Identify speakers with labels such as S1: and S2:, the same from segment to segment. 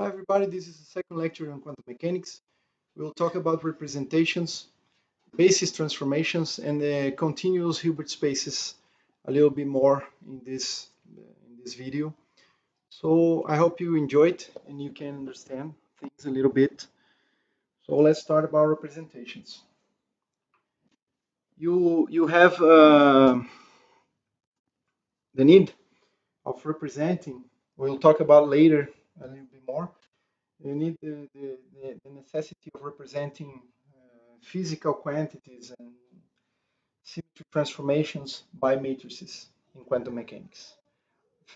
S1: Hi everybody, this is the second lecture on quantum mechanics. We'll talk about representations, basis transformations, and the continuous Hilbert spaces a little bit more in this video. So I hope you enjoyed and you can understand things a little bit. So let's start about representations. You have the need of representing. We'll talk about later a little bit more. You need the necessity of representing physical quantities and symmetry transformations by matrices in quantum mechanics.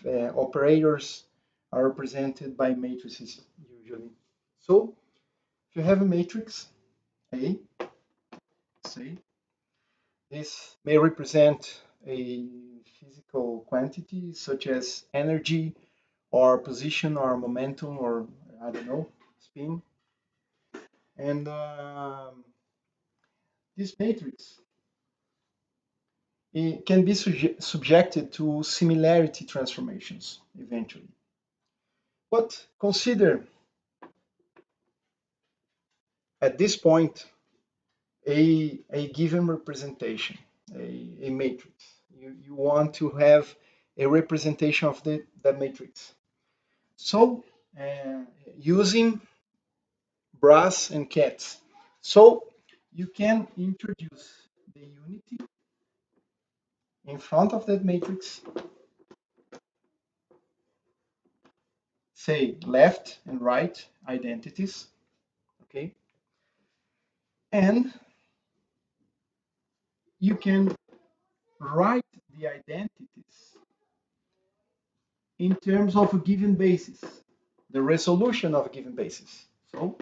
S1: Operators are represented by matrices usually. So if you have a matrix A, say, this may represent a physical quantity such as energy or position or momentum or I don't know, spin. And this matrix it can be subjected to similarity transformations eventually. But consider at this point a given representation, a matrix. You want to have a representation of that matrix. So using brass and cats. So you can introduce the unity in front of that matrix, say left and right identities, okay? And you can write the identities in terms of a given basis, the resolution of a given basis. So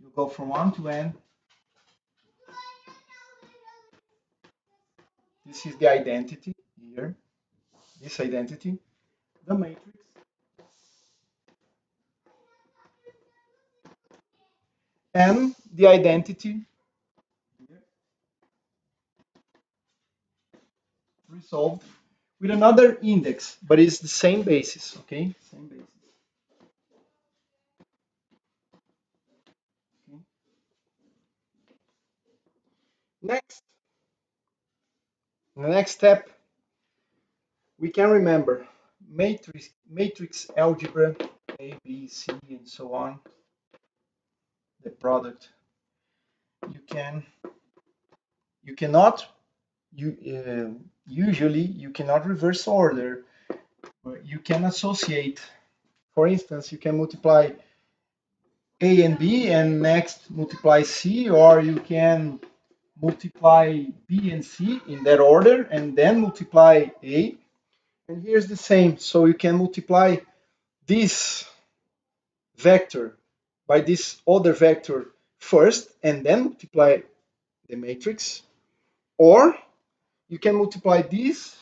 S1: you go from 1 to n. This is the identity here, this identity, the matrix, and the identity here, resolved with another index, but it's the same basis, okay? Same basis. Okay. Next, the next step, we can remember matrix algebra, A, B, C, and so on, the product. You cannot, usually you cannot reverse order, but you can associate. For instance, you can multiply A and B and next multiply C, or you can multiply B and C in that order and then multiply A. And here's the same. So you can multiply this vector by this other vector first and then multiply the matrix, or you can multiply this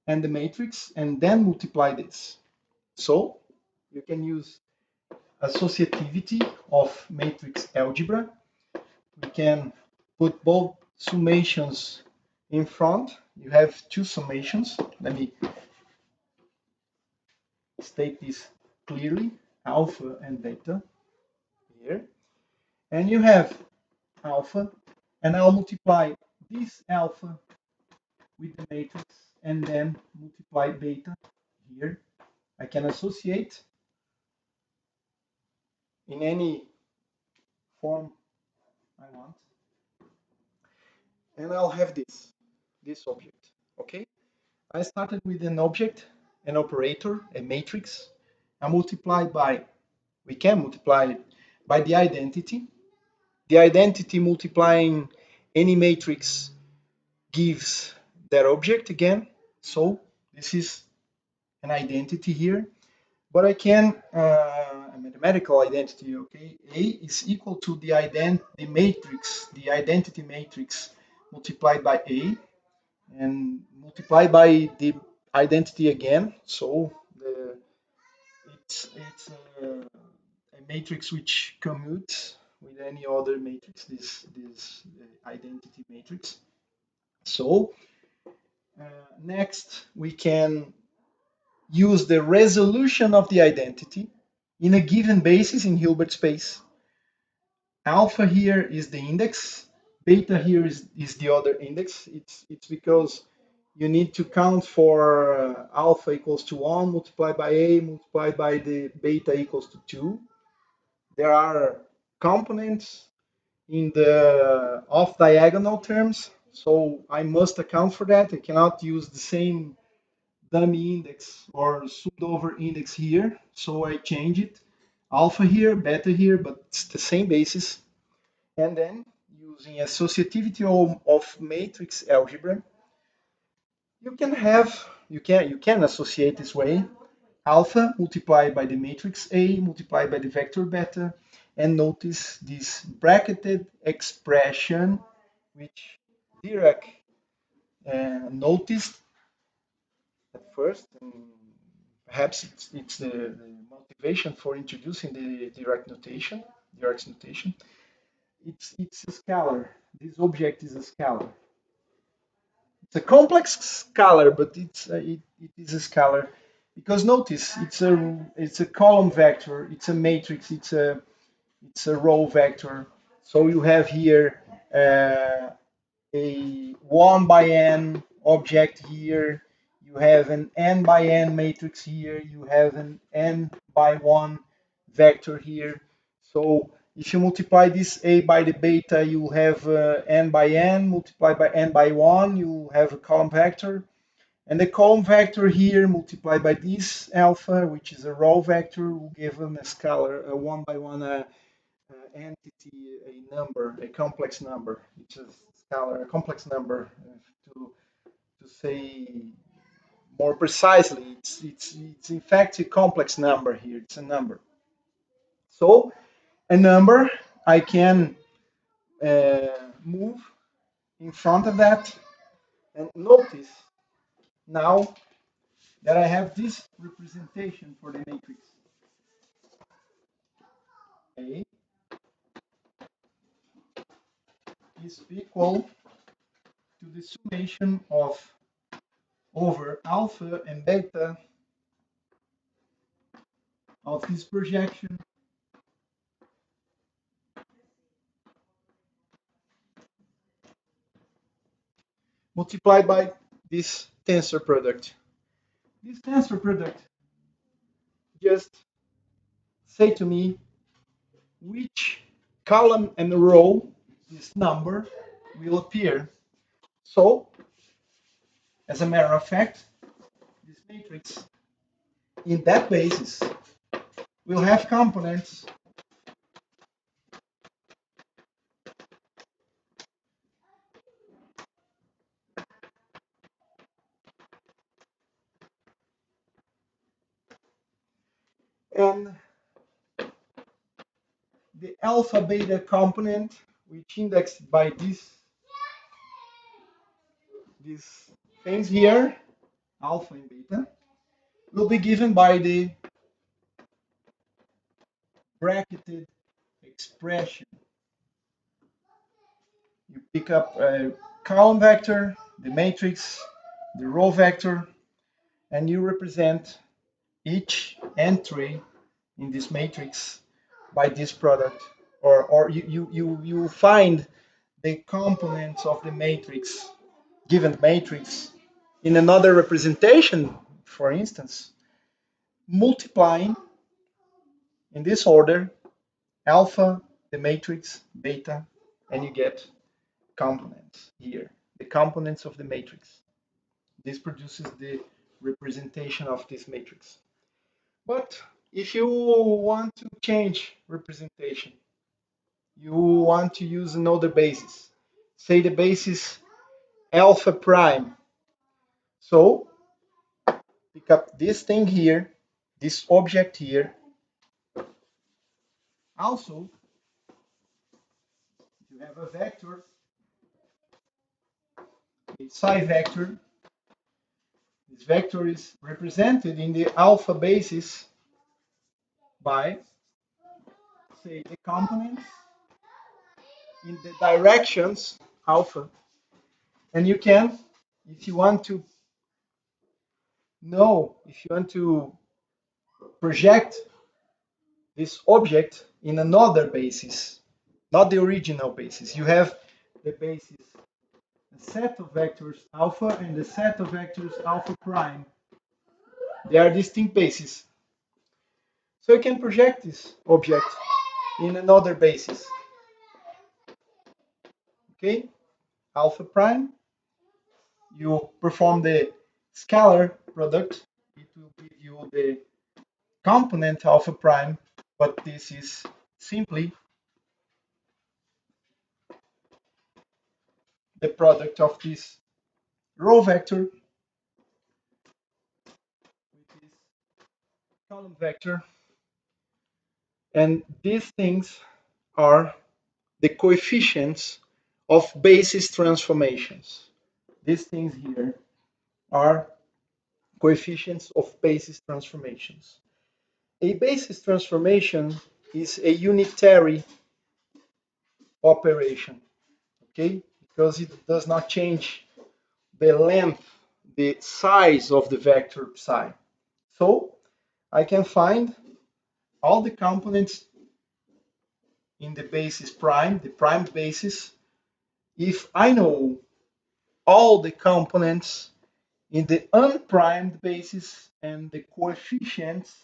S1: and the matrix and then multiply this. So you can use associativity of matrix algebra. We can put both summations in front. You have two summations. Let me state this clearly, alpha and beta here. And you have alpha, and I'll multiply this alpha with the matrix and then multiply beta here. I can associate in any form I want. And I'll have this object, okay? I started with an object, an operator, a matrix. I multiply by, we can multiply it by the identity. The identity multiplying any matrix gives that object again. So this is an identity here. But I can, a mathematical identity, okay? A is equal to the matrix, the identity matrix multiplied by A and multiplied by the identity again. So it's a matrix which commutes with any other matrix, this identity matrix. So next we can use the resolution of the identity in a given basis in Hilbert space. Alpha here is the index, beta here is the other index. It's because you need to count for alpha equals to 1 multiplied by a multiplied by the beta equals to 2. There are components in the off diagonal terms, so I must account for that. I cannot use the same dummy index or summed over index here, so I change it. Alpha here, beta here, but it's the same basis. And then using associativity of matrix algebra, you can associate this way alpha multiplied by the matrix A multiplied by the vector beta, and notice this bracketed expression which Dirac noticed at first, and perhaps it's the motivation for introducing the Dirac notation, Dirac's notation. It's a scalar. This object is a scalar. It's a complex scalar, but it is a scalar because notice it's a column vector, it's a matrix, it's a row vector. So you have here a 1 by n object here. You have an n by n matrix here. You have an n by 1 vector here. So if you multiply this a by the beta, you have n by n multiplied by n by 1. You have a column vector. And the column vector here multiplied by this alpha, which is a row vector, will give them a scalar, a 1 by 1 entity, a number, a complex number. It's a scalar, a complex number. To say more precisely, it's in fact a complex number here. It's a number. So a number I can move in front of that, and notice now that I have this representation for the matrix A is equal to the summation of over alpha and beta of this projection multiplied by this tensor product. This tensor product just say to me which column and row this number will appear. So, as a matter of fact, this matrix in that basis will have components and the alpha beta component, which indexed by these things here, alpha and beta, will be given by the bracketed expression. You pick up a column vector, the matrix, the row vector, and you represent each entry in this matrix by this product, or you find the components of the matrix, given matrix, in another representation, for instance, multiplying in this order alpha, the matrix, beta, and you get components here, the components of the matrix. This produces the representation of this matrix. But if you want to change representation, you want to use another basis, say the basis alpha prime. So pick up this thing here, this object here. Also, you have a vector, a psi vector. This vector is represented in the alpha basis by, say, the components in the directions alpha. And you can, if you want to know, if you want to project this object in another basis, not the original basis. You have the basis, a set of vectors alpha and the set of vectors alpha prime. They are distinct bases. So you can project this object in another basis. Okay, alpha prime. You perform the scalar product. It will give you the component alpha prime, but this is simply the product of this row vector with this column vector. And these things are the coefficients of basis transformations. These things here are coefficients of basis transformations. A basis transformation is a unitary operation, okay? Because it does not change the length, the size of the vector psi. So I can find all the components in the basis prime, the prime basis, if I know all the components in the unprimed basis and the coefficients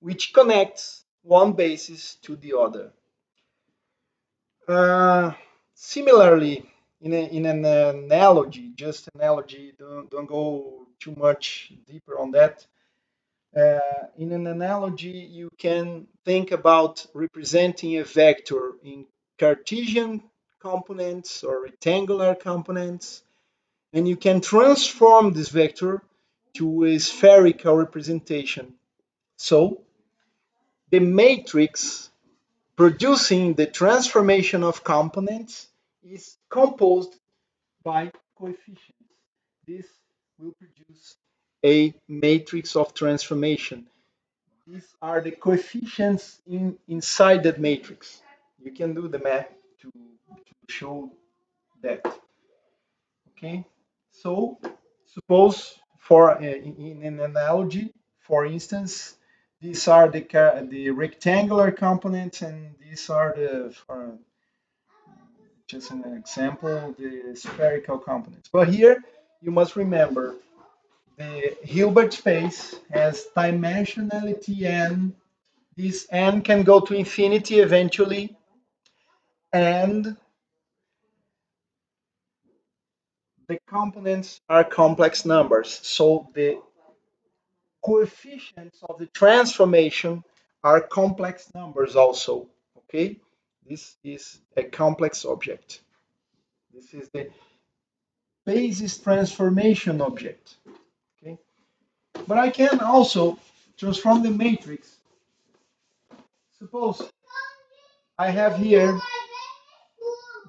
S1: which connects one basis to the other. Similarly, in an analogy, just analogy, don't go too much deeper on that. In an analogy, you can think about representing a vector in Cartesian components or rectangular components, and you can transform this vector to a spherical representation. So the matrix producing the transformation of components is composed by coefficients. This will produce a matrix of transformation. These are the coefficients inside that matrix. You can do the math to show that. Okay, so suppose for in an analogy, for instance, these are the rectangular components, and these are the, for just an example, the spherical components. But here you must remember the Hilbert space has dimensionality n. This n can go to infinity eventually, and the components are complex numbers. So the coefficients of the transformation are complex numbers also. Okay, this is a complex object. This is the basis transformation object. Okay, but I can also transform the matrix. Suppose I have here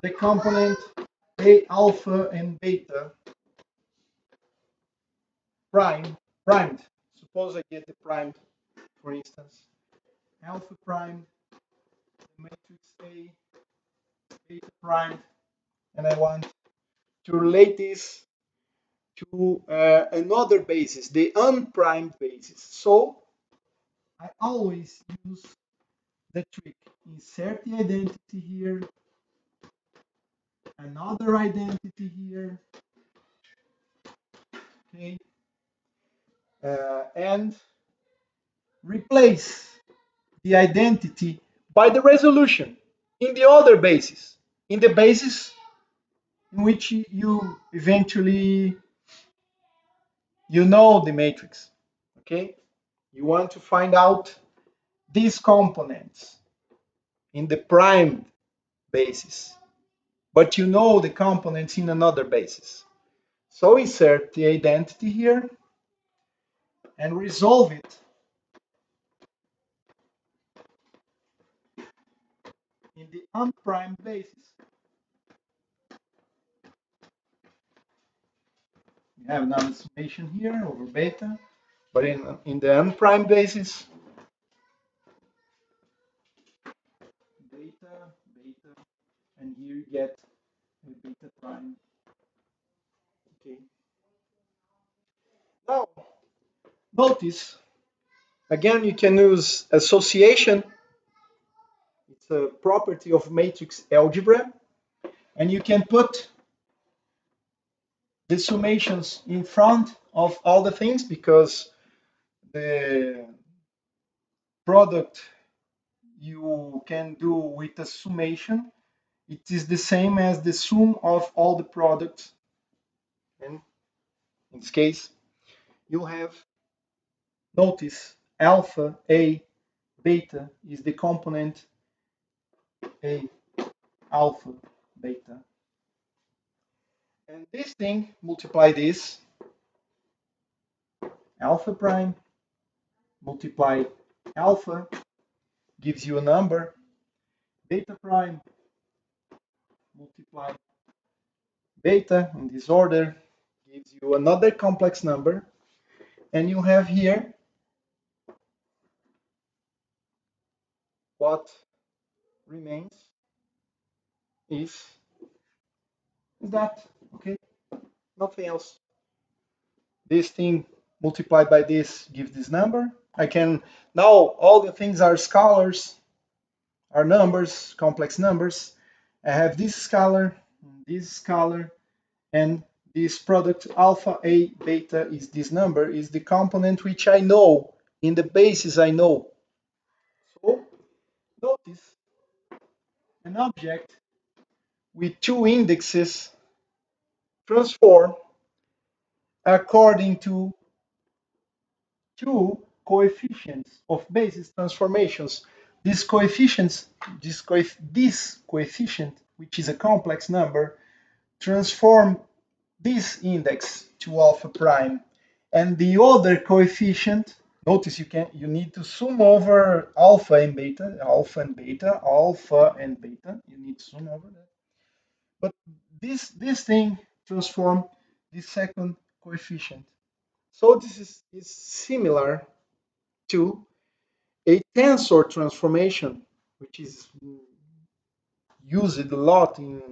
S1: the component A alpha and beta primed. Suppose I get the primed, for instance, alpha primed, the matrix A, beta primed, and I want to relate this to another basis, the unprimed basis. So I always use the trick. Insert the identity here, another identity here, okay, and replace the identity by the resolution in the other basis, in the basis in which you eventually know the matrix. Okay, you want to find out these components in the primed basis, but you know the components in another basis. So insert the identity here and resolve it in the unprimed basis. We have an summation here over beta, but in the unprimed basis, beta, beta, and here you get a beta prime. Okay. Now, notice, again, you can use association It's a property of matrix algebra, and you can put the summations in front of all the things because the product you can do with a summation, it is the same as the sum of all the products. And in this case, you have, notice, alpha, A, beta is the component A, alpha, beta. And this thing, multiply this, alpha prime, multiply alpha, gives you a number, beta prime, multiply beta in this order, gives you another complex number, and you have here what remains is that, okay? Nothing else. This thing multiplied by this gives this number. I can, now all the things are scalars, are numbers, complex numbers. I have this scalar, and this product alpha A beta is this number, is the component which I know, in the basis I know. So notice an object with two indexes transform according to two coefficients of basis transformations. These coefficients, this coefficient, which is a complex number, transform this index to alpha prime, and the other coefficient, notice you need to sum over alpha and beta, you need to sum over that. But this thing transform the second coefficient. So this is similar to a tensor transformation, which is used a lot in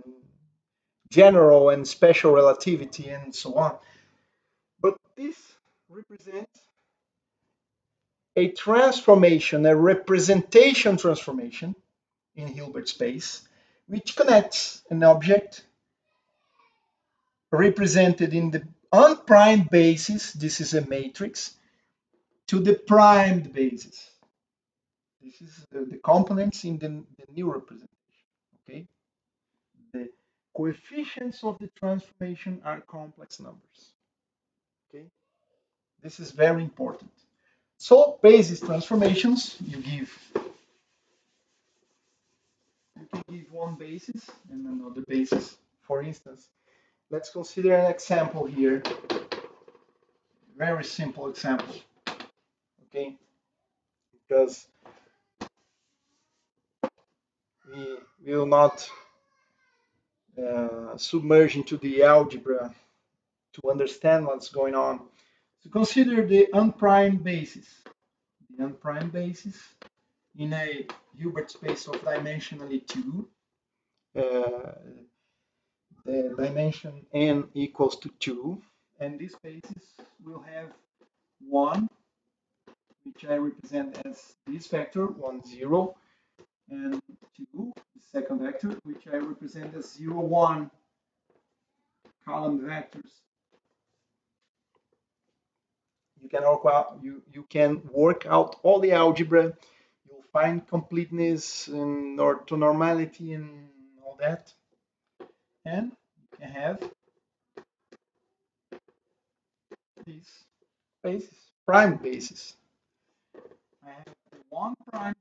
S1: general and special relativity and so on. But this represents a transformation, a representation transformation in Hilbert space, which connects an object represented in the unprimed basis, this is a matrix, to the primed basis. This is the components in the new representation, okay? The coefficients of the transformation are complex numbers, okay? This is very important. So basis transformations, you can give one basis and another basis. For instance, let's consider an example here. Very simple example, okay? Because we will not submerge into the algebra to understand what's going on. So consider the unprimed basis. The unprimed basis in a Hilbert space of dimensionally 2. The dimension n equals to 2, and this basis will have 1, which I represent as this vector, 1, 0, and 2, the second vector, which I represent as 0, 1 column vectors. You can work out all the algebra. You'll find completeness and orthonormality and all that, and you can have this basis, prime basis. I have 1 prime,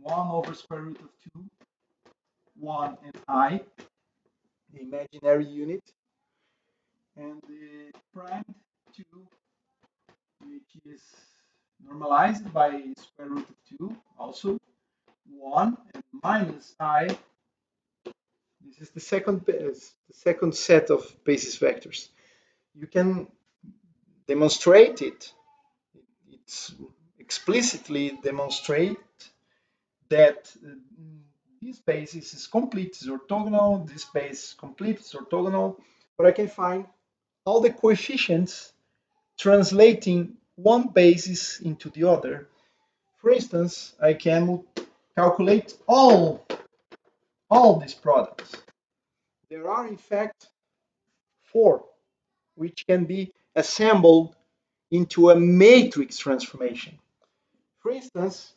S1: 1 over square root of 2, 1 and I, the imaginary unit, and the prime 2, which is normalized by square root of 2, also 1 and minus I. This is the second set of basis vectors. You can demonstrate it. It's explicitly demonstrate that this basis is complete, is orthogonal, this space is complete, is orthogonal, but I can find all the coefficients translating one basis into the other. For instance, I can calculate all these products. There are in fact 4, which can be assembled into a matrix transformation. For instance,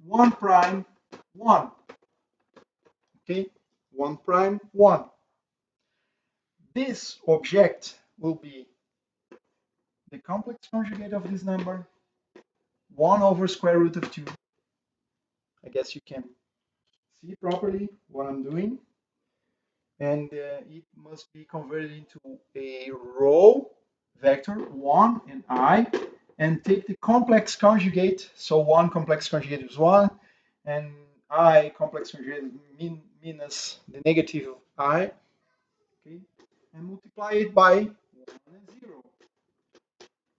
S1: 1 prime 1. Okay, 1 prime 1. This object will be the complex conjugate of this number, 1 over square root of 2. I guess you can see properly what I'm doing. And it must be converted into a row vector, 1 and I, and take the complex conjugate. So 1 complex conjugate is 1, and I complex conjugate minus the negative I, okay, and multiply it by 1 and 0.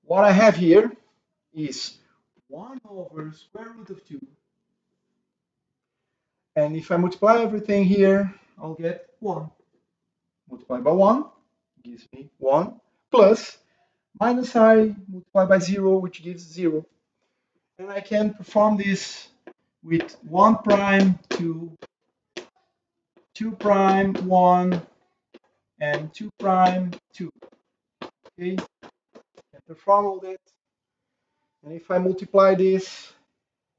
S1: What I have here is 1 over square root of 2. And if I multiply everything here, I'll get 1. Multiply by 1 gives me 1, plus minus I multiplied by 0, which gives 0. And I can perform this with 1 prime 2, 2 prime 1, and 2 prime 2. Okay, and perform all that. And if I multiply this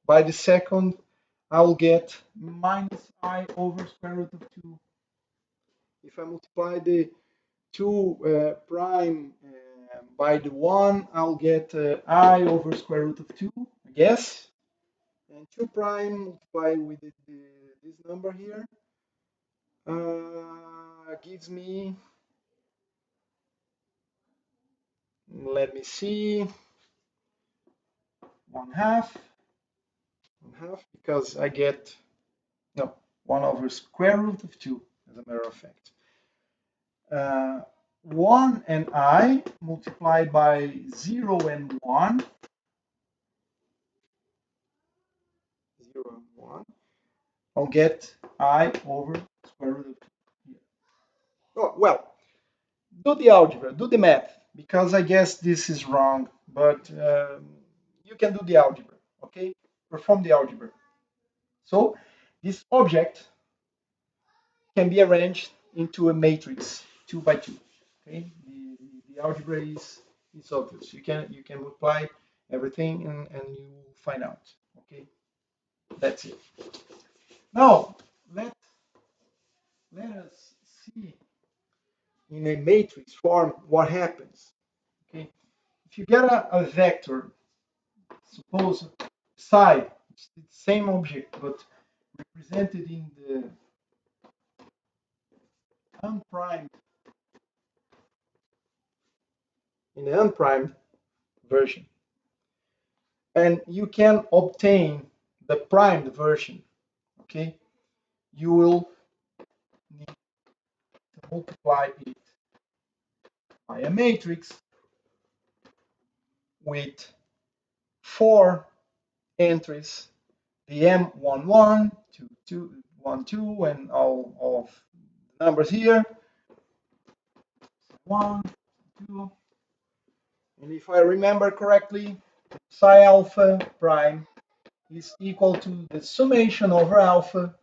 S1: by the second, I will get minus I over square root of 2. If I multiply the 2 prime by the 1, I'll get I over square root of 2, I guess. And 2 prime multiplied with this number here gives me, let me see, 1/2, because I get, no, 1 over square root of 2, as a matter of fact. 1 and I multiplied by 0 and 1, 0 and 1, I'll get I over square root of 2 here. Oh, well, do the algebra, do the math, because I guess this is wrong, but you can do the algebra, okay? Perform the algebra. So this object can be arranged into a matrix 2 by 2. Okay, the algebra is obvious. You can multiply everything and you find out. Okay, that's it. Now let us see in a matrix form what happens. Okay, if you get a vector, suppose psi, it's the same object but represented in the unprimed version, and you can obtain the primed version, okay, you will need to multiply it by a matrix with 4 entries, the M11, 2, 1, 2, and all of the numbers here, 1, 2, and if I remember correctly, psi alpha prime is equal to the summation over alpha,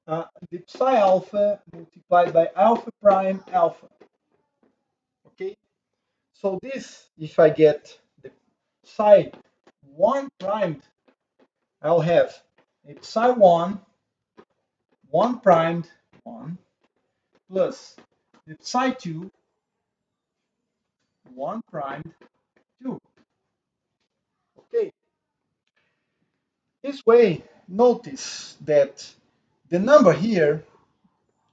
S1: the psi alpha multiplied by alpha prime alpha. Okay, so this, if I get the psi 1 primed, I'll have a psi 1, 1 primed 1, plus the psi 2, 1 primed 2. Okay, this way, notice that the number here,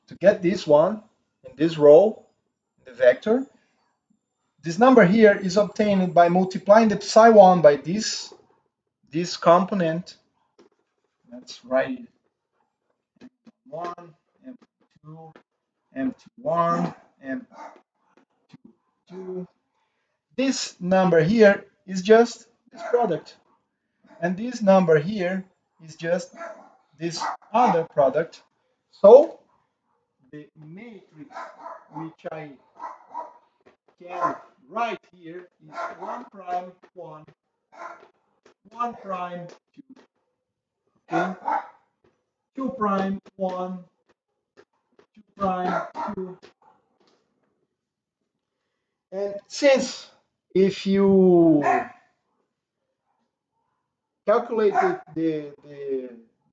S1: to get this one in this row, the vector, this number here is obtained by multiplying the psi 1 by this component. Let's write it. M1, M2, M1, M2. This number here is just this product. And this number here is just this other product. So the matrix which I can write here is 1 prime 1, 1 prime 2, okay, 2 prime 1, 2 prime 2. And since if you calculate the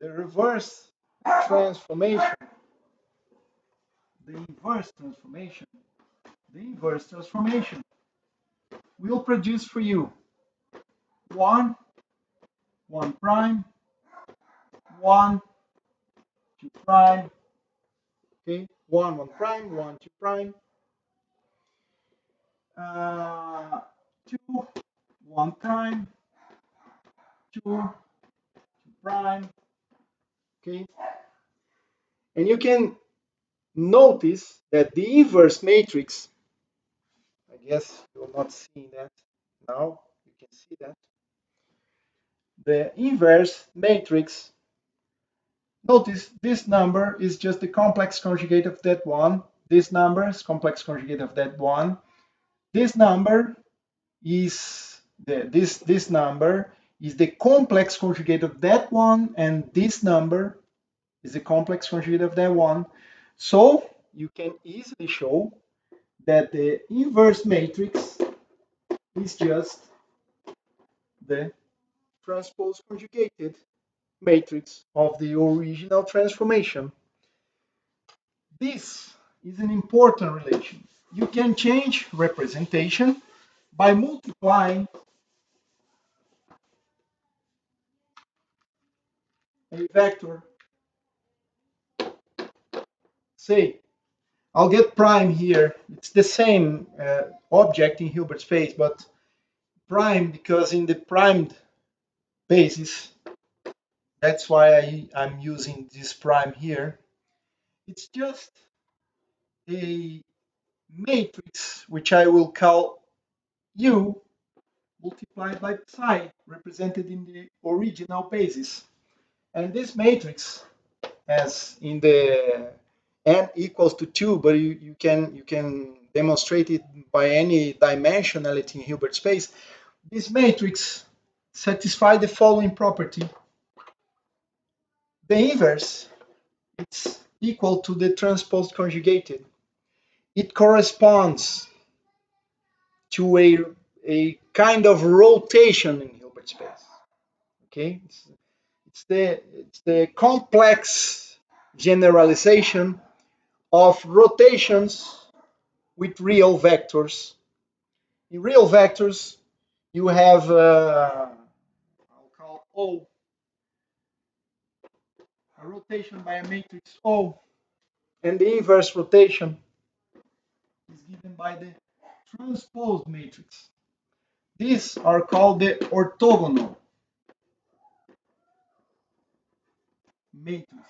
S1: reverse transformation, the inverse transformation, the inverse transformation will produce for you 1, 1 prime, 1, 2 prime, okay, 1, 1 prime, 1, 2 prime, 2, 1 prime, 2, 2 prime, okay. And you can notice that the inverse matrix, I guess you're not seeing that now, you can see that. The inverse matrix, notice this number is just the complex conjugate of that one. This number is complex conjugate of that one. This number is this number is the complex conjugate of that one, and this number is the complex conjugate of that one. So you can easily show that the inverse matrix is just the transpose conjugated matrix of the original transformation. This is an important relation. You can change representation by multiplying a vector. Say, I'll get prime here. It's the same object in Hilbert space, but prime because in the primed basis, that's why I'm using this prime here. It's just a matrix which I will call U multiplied by psi, represented in the original basis. And this matrix, as in the n equals to 2, but you can demonstrate it by any dimensionality in Hilbert space. This matrix satisfies the following property. The inverse, it's equal to the transposed conjugated. It corresponds to a kind of rotation in Hilbert space. Okay, it's the complex generalization of rotations with real vectors. In real vectors, you have I'll call O, a rotation by a matrix O, and the inverse rotation is given by the transposed matrix. These are called the orthogonal matrices.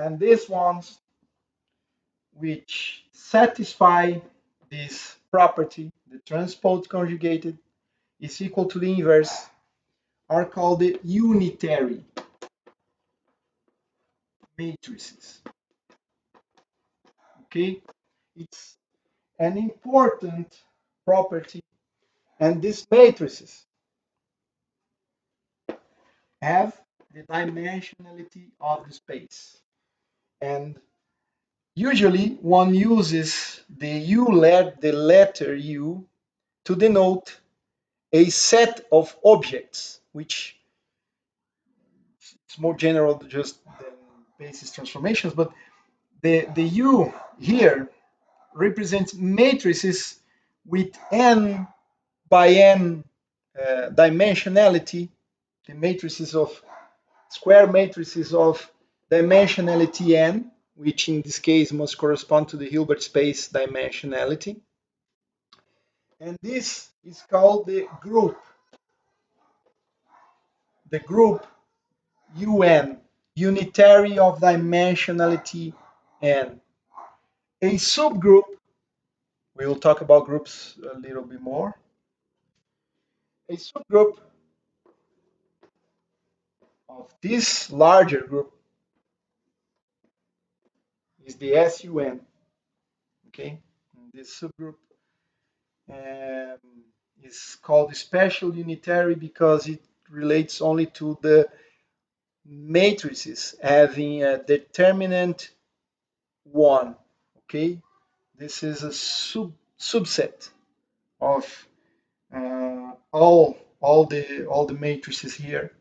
S1: And these ones which satisfy this property, the transposed conjugated is equal to the inverse, are called the unitary matrices. Okay, it's an important property, and these matrices have the dimensionality of the space. And usually one uses the letter U to denote a set of objects, which it's more general just than basis transformations, but the U here represents matrices with n by n dimensionality, the matrices of square matrices of dimensionality n, which in this case must correspond to the Hilbert space dimensionality. And this is called the group UN, unitary of dimensionality n. A subgroup, we will talk about groups a little bit more. A subgroup of this larger group is the SUN. Okay, this subgroup is called special unitary because it relates only to the matrices having a determinant 1. Okay, this is a subset of all the matrices here,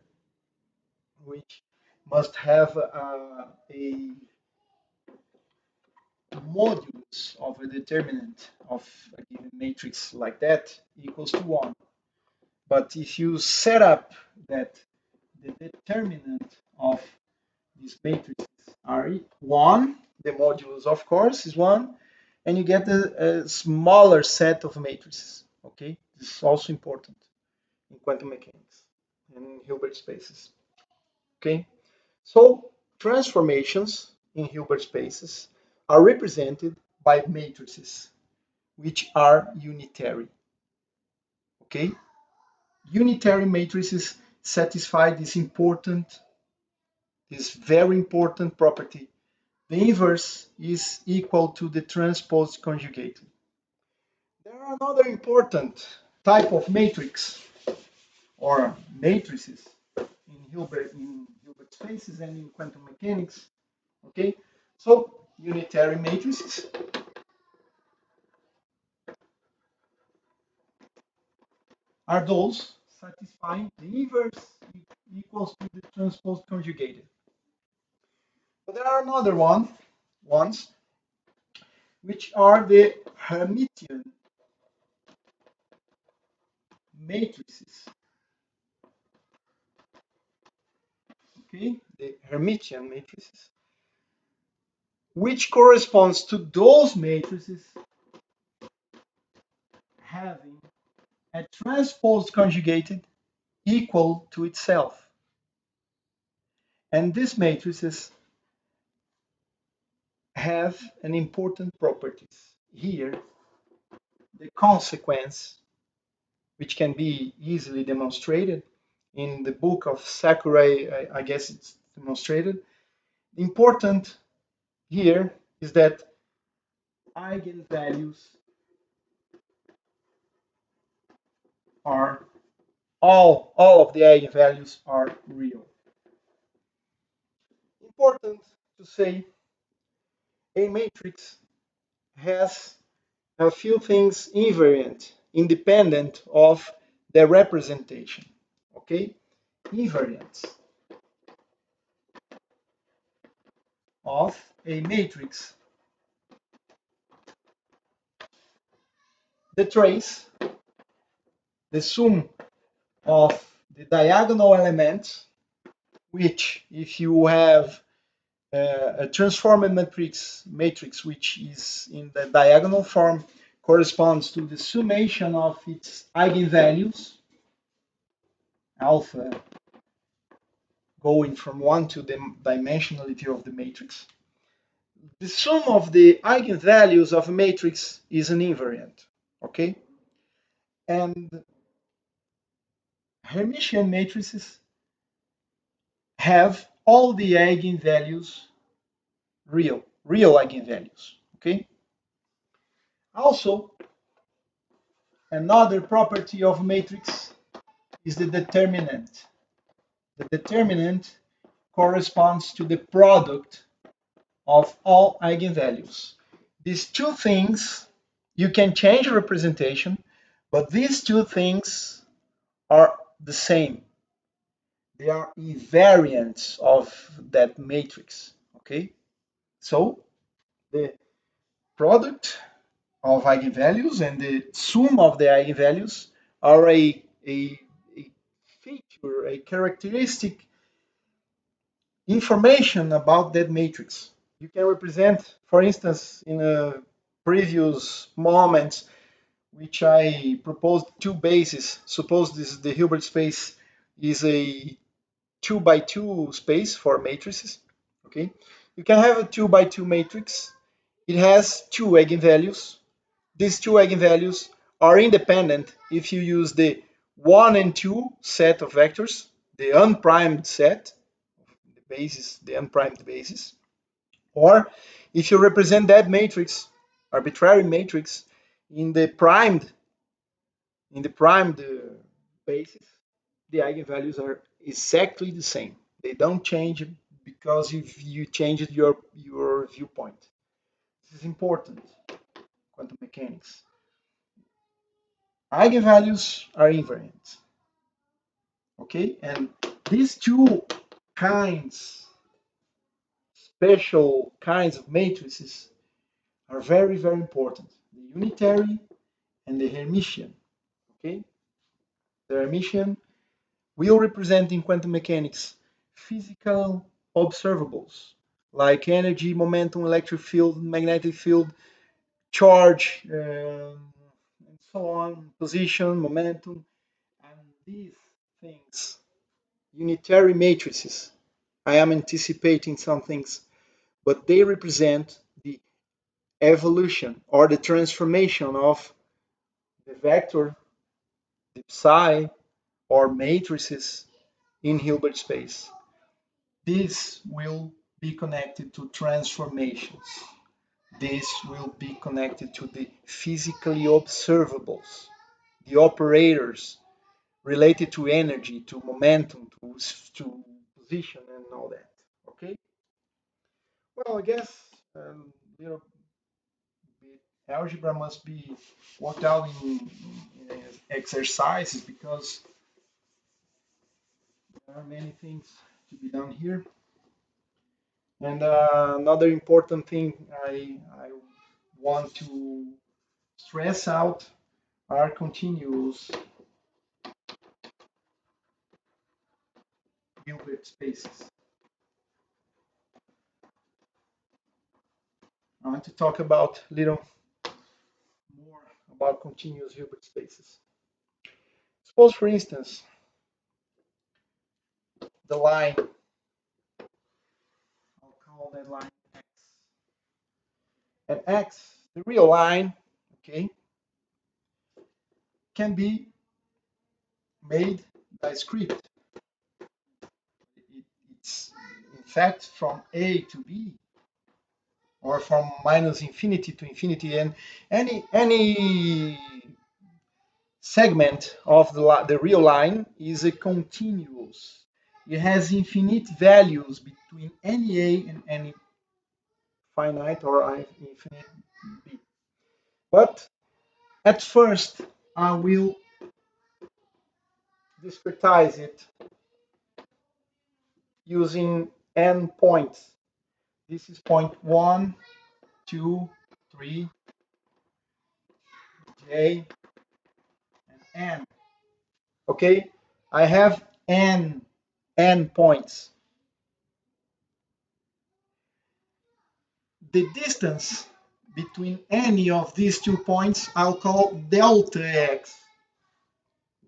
S1: which must have a modulus of a determinant of a given matrix like that equals to 1. But if you set up that the determinant of these matrices are 1, the modulus of course is 1, and you get a smaller set of matrices. Okay, this is also important in quantum mechanics and in Hilbert spaces. Okay, so transformations in Hilbert spaces are represented by matrices which are unitary. Okay, unitary matrices satisfy this very important property. The inverse is equal to the transposed conjugated. There are another important type of matrix or matrices in Hilbert spaces and in quantum mechanics. Okay, so unitary matrices are those satisfying the inverse equals to the transposed conjugated. But there are another ones which are the Hermitian matrices. Okay, the Hermitian matrices, which corresponds to those matrices having a transposed conjugated equal to itself. And these matrices have an important properties. Here, the consequence, which can be easily demonstrated in the book of Sakurai, I guess it's demonstrated. Important here is that eigenvalues are all of the eigenvalues are real. Important to say, a matrix has a few things invariant, independent of the representation. Okay, invariance of a matrix. The trace, the sum of the diagonal elements, which if you have a transformed matrix which is in the diagonal form corresponds to the summation of its eigenvalues, alpha going from 1 to the dimensionality of the matrix. The sum of the eigenvalues of a matrix is an invariant, okay? And Hermitian matrices have all the eigenvalues real eigenvalues, okay? Also, another property of matrix is the determinant. The determinant corresponds to the product of all eigenvalues. These two things, you can change the representation, but these two things are the same. They are invariants of that matrix, okay? So the product of eigenvalues and the sum of the eigenvalues are a feature, a characteristic information about that matrix. You can represent, for instance, in a previous moment, which I proposed two bases. Suppose this the Hilbert space is a 2 by 2 space for matrices. Okay, you can have a 2 by 2 matrix. It has two eigenvalues. These two eigenvalues are independent if you use the 1 and 2 set of vectors, the unprimed set, the basis, the unprimed basis, or if you represent that matrix, arbitrary matrix, in the primed in the primed basis, the eigenvalues are exactly the same. They don't change because you changed your viewpoint. This is important, quantum mechanics. Eigenvalues are invariant. Okay, and these two special kinds of matrices are very, very important. The unitary and the Hermitian. Okay, the Hermitian will represent in quantum mechanics physical observables like energy, momentum, electric field, magnetic field, charge, and so on, position, momentum, and these things, unitary matrices. I am anticipating some things, but they represent the evolution or the transformation of the vector, the psi, or matrices in Hilbert space. This will be connected to transformations. This will be connected to the physically observables, the operators related to energy, to momentum, to position, and all that. Okay? Well, I guess little bit algebra must be worked out in exercises because there are many things to be done here. And another important thing I want to stress out are continuous Hilbert spaces. I want to talk about a little more about continuous Hilbert spaces. Suppose, for instance, the line, I'll call that line x. And x, the real line, okay, can be made discrete. It's in fact from A to B or from minus infinity to infinity, and any segment of the real line is a continuous. It has infinite values between any A and any finite or infinite B. But at first, I will discretize it using n points. This is point 1, 2, 3, j, and n. Okay, I have n points. The distance between any of these 2 points I'll call delta x.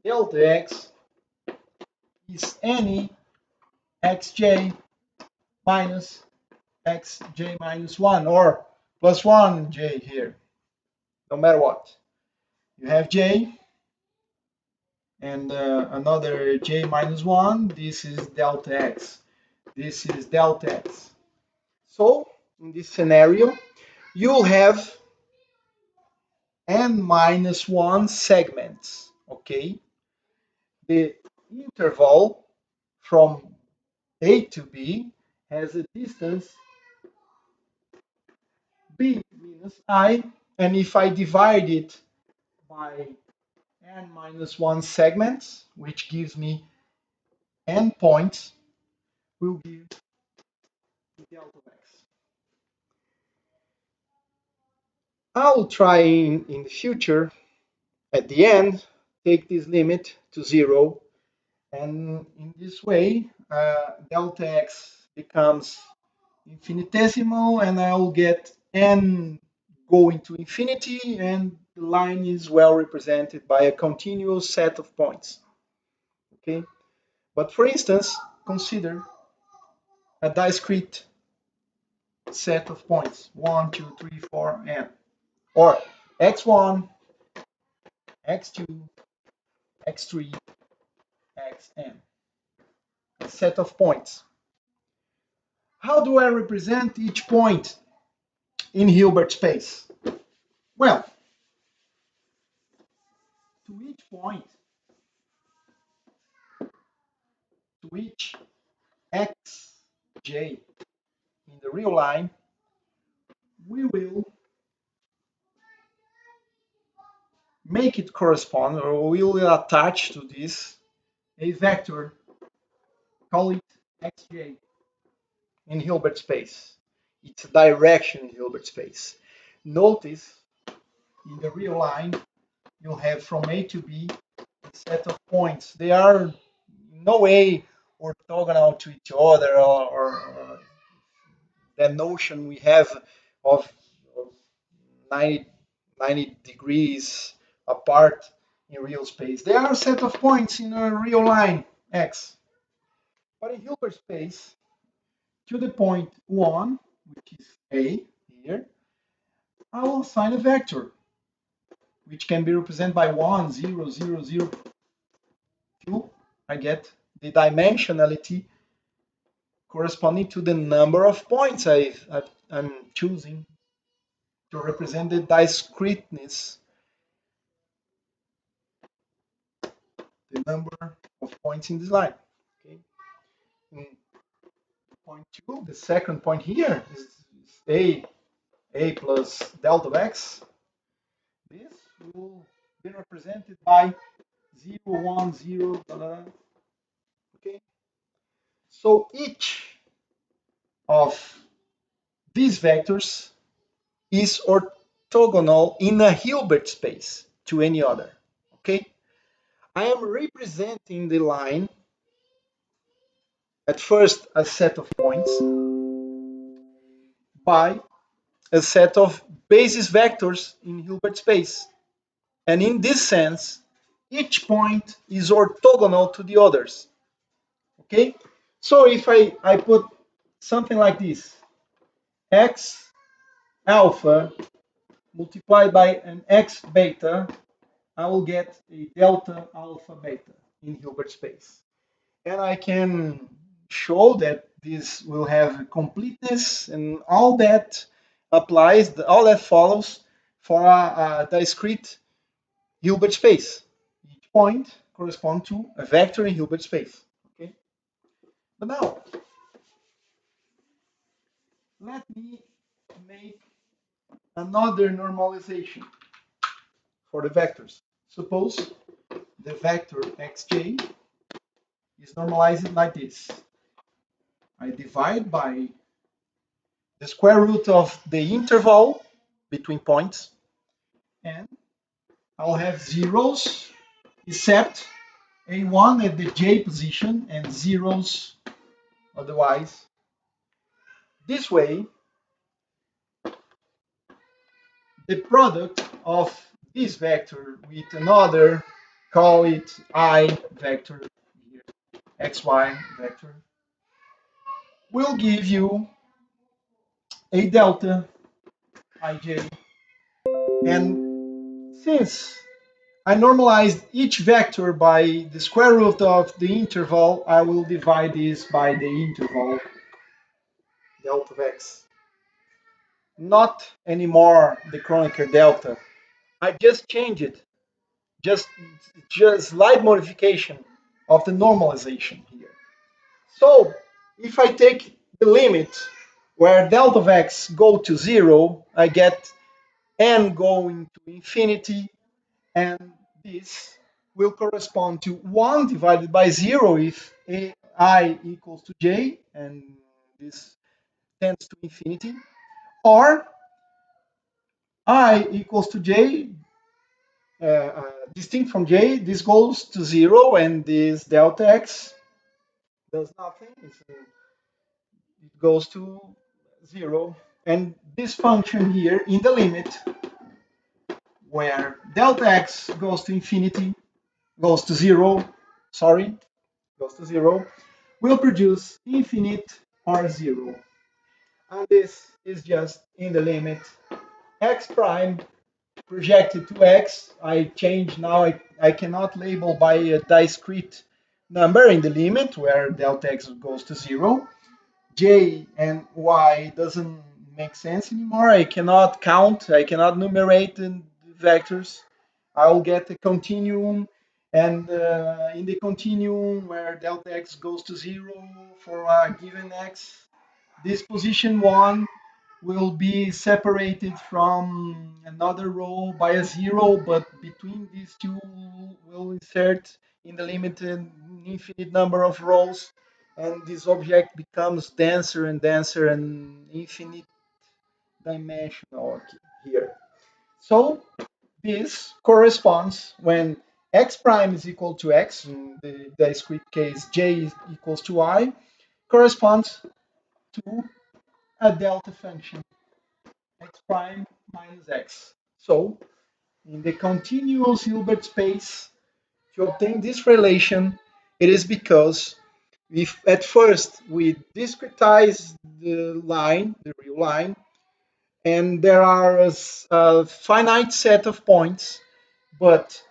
S1: Delta x is any xj minus xj minus 1 or plus 1j here, no matter what. You have j and another j minus 1. This is delta x. This is delta x. So in this scenario, you'll have n minus 1 segments, okay? The interval from A to B has a distance b minus I, and if I divide it by n minus 1 segments, which gives me n points, will give the delta of x. I'll try in the future, at the end, take this limit to 0, and in this way, delta x becomes infinitesimal, and I will get n going to infinity, and the line is well represented by a continuous set of points. Okay, but for instance, consider a discrete set of points 1, 2, 3, 4, n, or x1, x2, x3, xn, a set of points. How do I represent each point in Hilbert space? Well, to each point, to each xj in the real line, we will make it correspond, or we will attach to this a vector, call it xj in Hilbert space. It's a direction in Hilbert space. Notice in the real line, you'll have from A to B a set of points. They are in no way orthogonal to each other, or the notion we have of 90, 90 degrees apart in real space. They are a set of points in a real line, x. But in Hilbert space, to the point 1, which is A here, I will assign a vector, which can be represented by 1, 0, 0, 0, 2. I get the dimensionality corresponding to the number of points I'm choosing to represent the discreteness, the number of points in this line. Okay. In point 2, the second point here is a plus delta of x. This will be represented by 0, 1, 0, blah, blah, blah. Okay. So each of these vectors is orthogonal in a Hilbert space to any other. Okay. I am representing the line at first a set of points by a set of basis vectors in Hilbert space. And in this sense, each point is orthogonal to the others. Okay? So if I put something like this, x alpha multiplied by an x beta, I will get a delta alpha beta in Hilbert space. And I can show that this will have completeness, and all that applies, all that follows for a discrete Hilbert space. Each point corresponds to a vector in Hilbert space. Okay. But now, let me make another normalization for the vectors. Suppose the vector xj is normalized like this. I divide by the square root of the interval between points, and I'll have zeros except a1 at the j position and zeros otherwise. This way, the product of this vector with another, call it I vector, xy vector, will give you a delta ij. And since I normalized each vector by the square root of the interval, I will divide this by the interval delta of x. Not anymore the Kronecker delta. I just changed it. Just slight modification of the normalization here. So if I take the limit where delta of x go to 0, I get n going to infinity, and this will correspond to 1 divided by 0 if I equals to j, and this tends to infinity, or I equals to j, distinct from j, this goes to 0, and this delta x does nothing. It goes to 0. And this function here in the limit where delta x goes to infinity, goes to 0, sorry, goes to 0, will produce infinite or 0. And this is just in the limit x prime projected to x. I change now, I cannot label by a discrete number in the limit where delta x goes to 0. J and y doesn't make sense anymore. I cannot count, I cannot numerate the vectors. I'll get a continuum And in the continuum where delta x goes to 0 for a given x, this position 1 will be separated from another row by a 0, but between these two we'll insert in the limited infinite number of rows, and this object becomes denser and denser and infinite dimensional here. So this corresponds when x prime is equal to x, in the discrete case j is equals to I, corresponds to a delta function, x prime minus x. So in the continuous Hilbert space, to obtain this relation, it is because if at first we discretize the line, the real line, and there are a finite set of points, but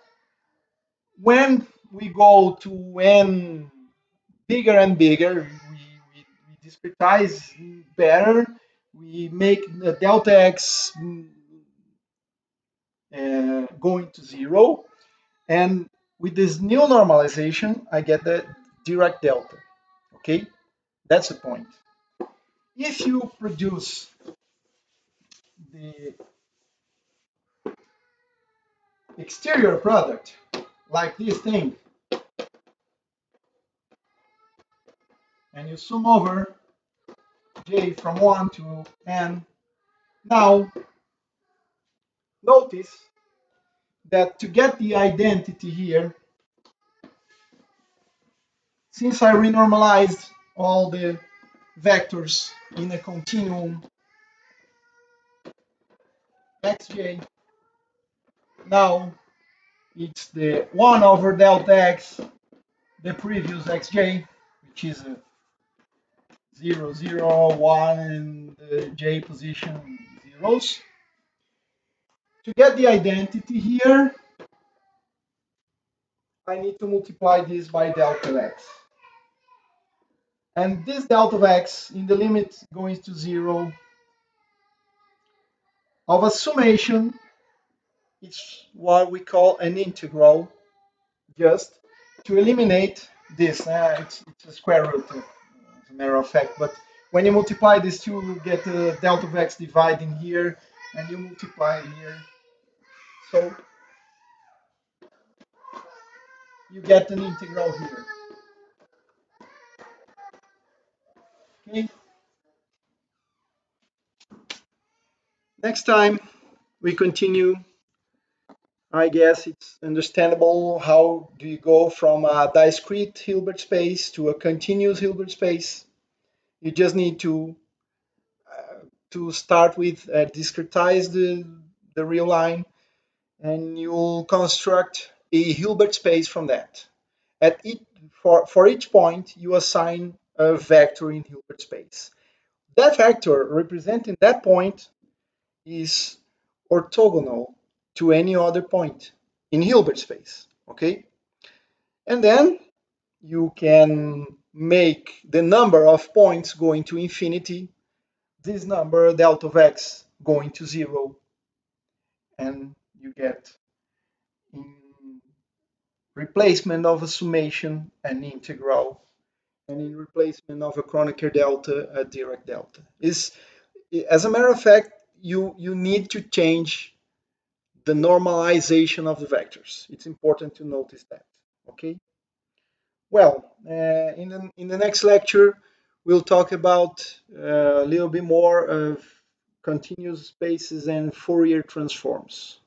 S1: when we go to n bigger and bigger, we discretize better, we make the delta x going to 0, and with this new normalization, I get the Dirac delta. Okay, that's the point. If you produce the exterior product like this thing, and you sum over j from 1 to n, now notice that to get the identity here, since I renormalized all the vectors in a continuum xj, now it's the 1 over delta x, the previous xj, which is a 0, 0, 1, and the j position zeros. To get the identity here, I need to multiply this by delta x. And this delta of x in the limit going to 0 of a summation, it's what we call an integral, just to eliminate this. It's a square root, as a matter of fact. But when you multiply these two, you get the delta of x dividing here, and you multiply here. So you get an integral here. Okay. Next time we continue. I guess it's understandable how do you go from a discrete Hilbert space to a continuous Hilbert space. You just need to start with discretize the real line, and you'll construct a Hilbert space from that. At each, for each point, you assign a vector in Hilbert space. That vector representing that point is orthogonal to any other point in Hilbert space, okay? And then you can make the number of points going to infinity, this number delta of x going to 0, and you get in replacement of a summation an integral, and in replacement of a Kronecker delta a Dirac delta. As a matter of fact, you need to change the normalization of the vectors. It's important to notice that. Okay. Well, in the next lecture, we'll talk about a little bit more of continuous spaces and Fourier transforms.